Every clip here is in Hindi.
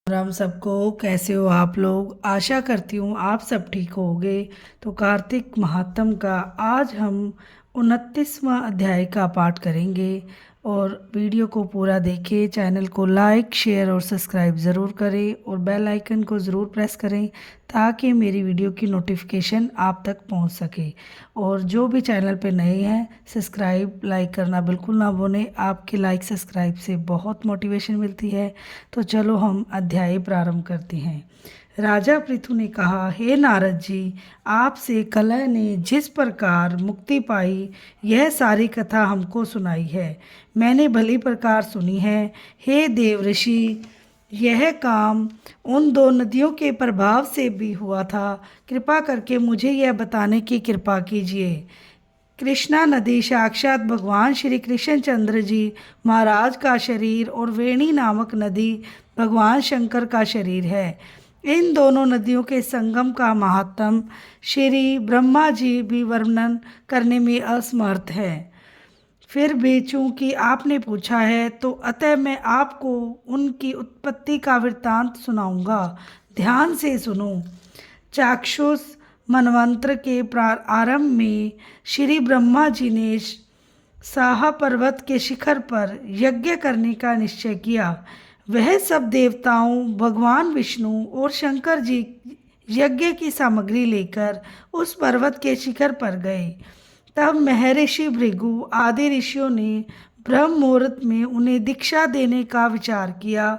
राम सबको, कैसे हो आप लोग। आशा करती हूँ आप सब ठीक होंगे। तो कार्तिक महात्म का आज हम 29वां अध्याय का पाठ करेंगे। और वीडियो को पूरा देखें, चैनल को लाइक शेयर और सब्सक्राइब ज़रूर करें और बेल आइकन को ज़रूर प्रेस करें ताकि मेरी वीडियो की नोटिफिकेशन आप तक पहुंच सके। और जो भी चैनल पे नए हैं, सब्सक्राइब लाइक करना बिल्कुल ना भूलें। आपके लाइक सब्सक्राइब से बहुत मोटिवेशन मिलती है। तो चलो हम अध्याय प्रारंभ करते हैं। राजा पृथु ने कहा, हे नारद जी, आपसे कलह ने जिस प्रकार मुक्ति पाई यह सारी कथा हमको सुनाई है। मैंने भली प्रकार सुनी है। हे देव ऋषि, यह काम उन दो नदियों के प्रभाव से भी हुआ था। कृपा करके मुझे यह बताने की कृपा कीजिए। कृष्णा नदी साक्षात भगवान श्री कृष्णचंद्र जी महाराज का शरीर और वेणी नामक नदी भगवान शंकर का शरीर है। इन दोनों नदियों के संगम का महात्म श्री ब्रह्मा जी भी वर्णन करने में असमर्थ है। फिर भी चूंकि आपने पूछा है तो अतः मैं आपको उनकी उत्पत्ति का वृत्तांत सुनाऊंगा। ध्यान से सुनो। चाक्षुष मनवंतर के आरंभ में श्री ब्रह्मा जी ने साहा पर्वत के शिखर पर यज्ञ करने का निश्चय किया। वह सब देवताओं, भगवान विष्णु और शंकर जी यज्ञ की सामग्री लेकर उस पर्वत के शिखर पर गए। तब महर्षि भृगु आदि ऋषियों ने ब्रह्म मुहूर्त में उन्हें दीक्षा देने का विचार किया।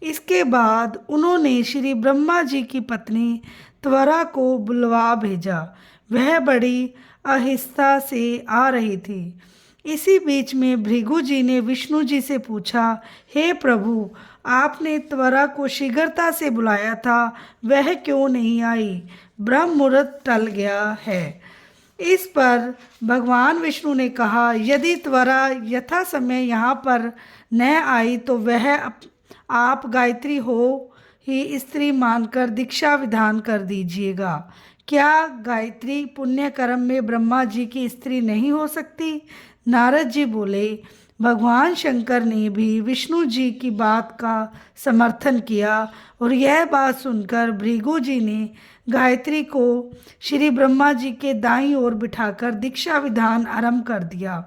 इसके बाद उन्होंने श्री ब्रह्मा जी की पत्नी त्वरा को बुलवा भेजा। वह बड़ी आहिस्ता से आ रही थी। इसी बीच में भृगु जी ने विष्णु जी से पूछा, हे प्रभु, आपने त्वरा को शीघ्रता से बुलाया था, वह क्यों नहीं आई? ब्रह्म मुहूर्त टल गया है। इस पर भगवान विष्णु ने कहा, यदि त्वरा यथा समय यहाँ पर न आई तो वह आप गायत्री हो ही स्त्री मानकर दीक्षा विधान कर दीजिएगा। क्या गायत्री पुण्य कर्म में ब्रह्मा जी की स्त्री नहीं हो सकती? नारद जी बोले, भगवान शंकर ने भी विष्णु जी की बात का समर्थन किया और यह बात सुनकर भृगु जी ने गायत्री को श्री ब्रह्मा जी के दाईं ओर बिठाकर दीक्षा विधान आरंभ कर दिया।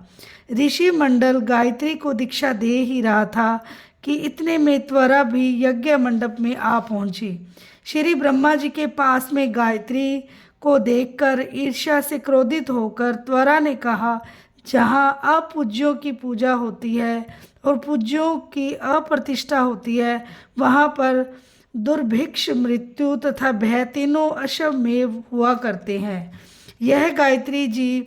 ऋषि मंडल गायत्री को दीक्षा दे ही रहा था कि इतने में त्वरा भी यज्ञ मंडप में आ पहुंची। श्री ब्रह्मा जी के पास में गायत्री को देखकर ईर्ष्या से क्रोधित होकर त्वरा ने कहा, जहाँ अपूज्यों की पूजा होती है और पूज्यों की अप्रतिष्ठा होती है, वहाँ पर दुर्भिक्ष, मृत्यु तथा भय तीनों अश्वमेव हुआ करते हैं। यह गायत्री जी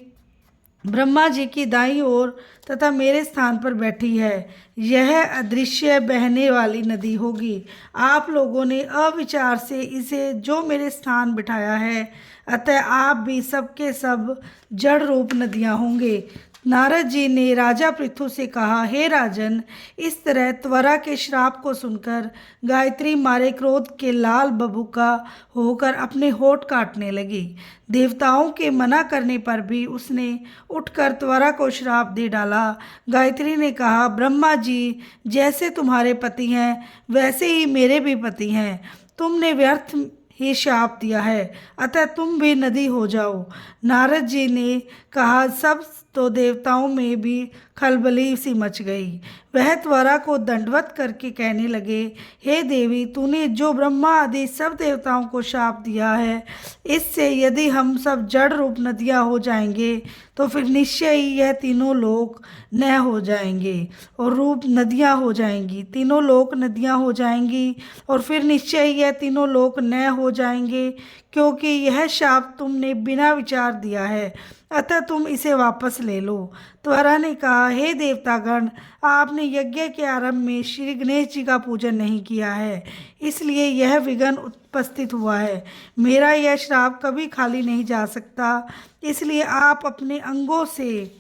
ब्रह्मा जी की दाईं ओर तथा मेरे स्थान पर बैठी है। यह अदृश्य बहने वाली नदी होगी। आप लोगों ने अविचार से इसे जो मेरे स्थान बिठाया है, अतः आप भी सबके सब जड़ रूप नदियाँ होंगे। नारद जी ने राजा पृथु से कहा, हे राजन, इस तरह त्वरा के श्राप को सुनकर गायत्री मारे क्रोध के लाल बबूका होकर अपने होठ काटने लगी। देवताओं के मना करने पर भी उसने उठकर त्वरा को श्राप दे डाला। गायत्री ने कहा, ब्रह्मा जी जैसे तुम्हारे पति हैं वैसे ही मेरे भी पति हैं। तुमने व्यर्थ ही शाप दिया है, अतः तुम भी नदी हो जाओ। नारद जी ने कहा, सब तो देवताओं में भी खलबली सी मच गई। वह त्वरा को दंडवत करके कहने लगे, हे देवी, तूने जो ब्रह्मा आदि सब देवताओं को शाप दिया है, इससे यदि हम सब जड़ रूप नदियाँ हो जाएंगे तो फिर निश्चय ही यह तीनों लोक न हो जाएंगे और रूप नदियाँ हो जाएंगी। तीनों लोक नदियाँ हो जाएंगी और फिर निश्चय ही यह तीनों लोक न हो जाएंगे, क्योंकि यह शाप तुमने बिना विचार दिया है, अतः तुम इसे वापस ले लो। त्वरा ने कहा, हे देवतागण, आपने यज्ञ के आरंभ में श्री गणेश जी का पूजन नहीं किया है, इसलिए यह विघ्न उपस्थित हुआ है। मेरा यह श्राप कभी खाली नहीं जा सकता, इसलिए आप अपने अंगों से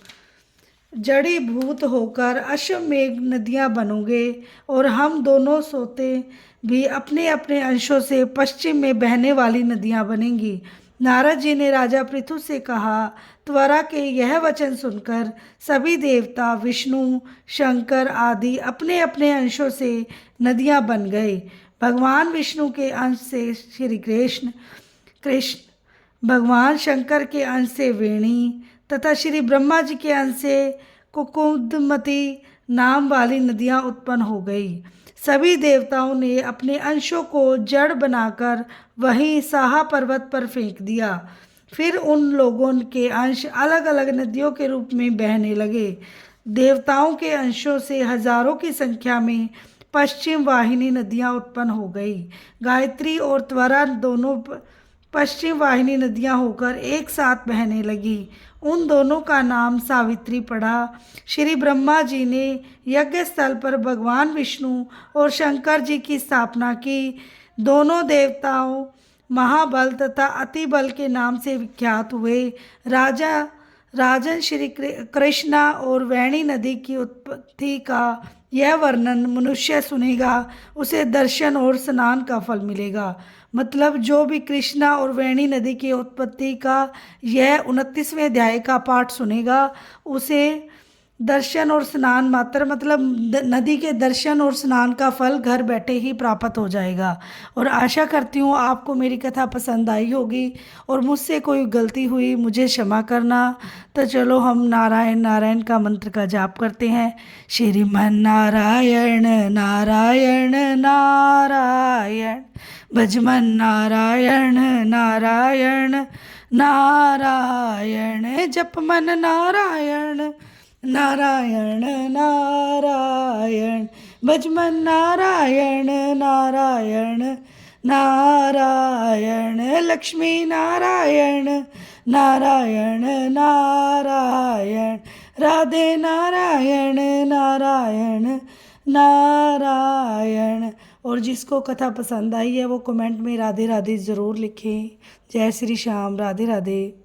जड़ीभूत होकर अश्वमेघ नदियाँ बनोगे और हम दोनों सोते भी अपने अपने अंशों से पश्चिम में बहने वाली नदियाँ बनेंगी। नारद जी ने राजा पृथु से कहा, त्वरा के यह वचन सुनकर सभी देवता, विष्णु, शंकर आदि अपने अपने अंशों से नदियाँ बन गए। भगवान विष्णु के अंश से श्री कृष्ण कृष्ण भगवान शंकर के अंश से वेणी तथा श्री ब्रह्मा जी के अंश से कुकुमती नाम वाली नदियाँ उत्पन्न हो गई। सभी देवताओं ने अपने अंशों को जड़ बनाकर वहीं साहा पर्वत पर फेंक दिया। फिर उन लोगों के अंश अलग अलग नदियों के रूप में बहने लगे। देवताओं के अंशों से हजारों की संख्या में पश्चिम वाहिनी नदियाँ उत्पन्न हो गई। गायत्री और त्वरा दोनों पश्चिम वाहिनी नदियाँ होकर एक साथ बहने लगी। उन दोनों का नाम सावित्री पड़ा। श्री ब्रह्मा जी ने यज्ञ स्थल पर भगवान विष्णु और शंकर जी की स्थापना की। दोनों देवताओं महाबल तथा अति बल के नाम से विख्यात हुए। राजन श्री कृष्णा और वेणी नदी की उत्पत्ति का यह वर्णन मनुष्य सुनेगा उसे दर्शन और स्नान का फल मिलेगा। मतलब जो भी कृष्णा और वेणी नदी की उत्पत्ति का यह 29वें अध्याय का पाठ सुनेगा उसे दर्शन और स्नान मात्र मतलब नदी के दर्शन और स्नान का फल घर बैठे ही प्राप्त हो जाएगा। और आशा करती हूँ आपको मेरी कथा पसंद आई होगी और मुझसे कोई गलती हुई मुझे क्षमा करना। तो चलो हम नारायण नारायण का मंत्र का जाप करते हैं। श्रीमन नारायण नारायण नारायण भजमन नारायण नारायण नारायण जपमन नारायण नारायण नारायण भजमन नारायण नारायण नारायण लक्ष्मी नारायण नारायण नारायण राधे नारायण नारायण नारायण। और जिसको कथा पसंद आई है वो कमेंट में राधे राधे ज़रूर लिखें। जय श्री श्याम। राधे राधे।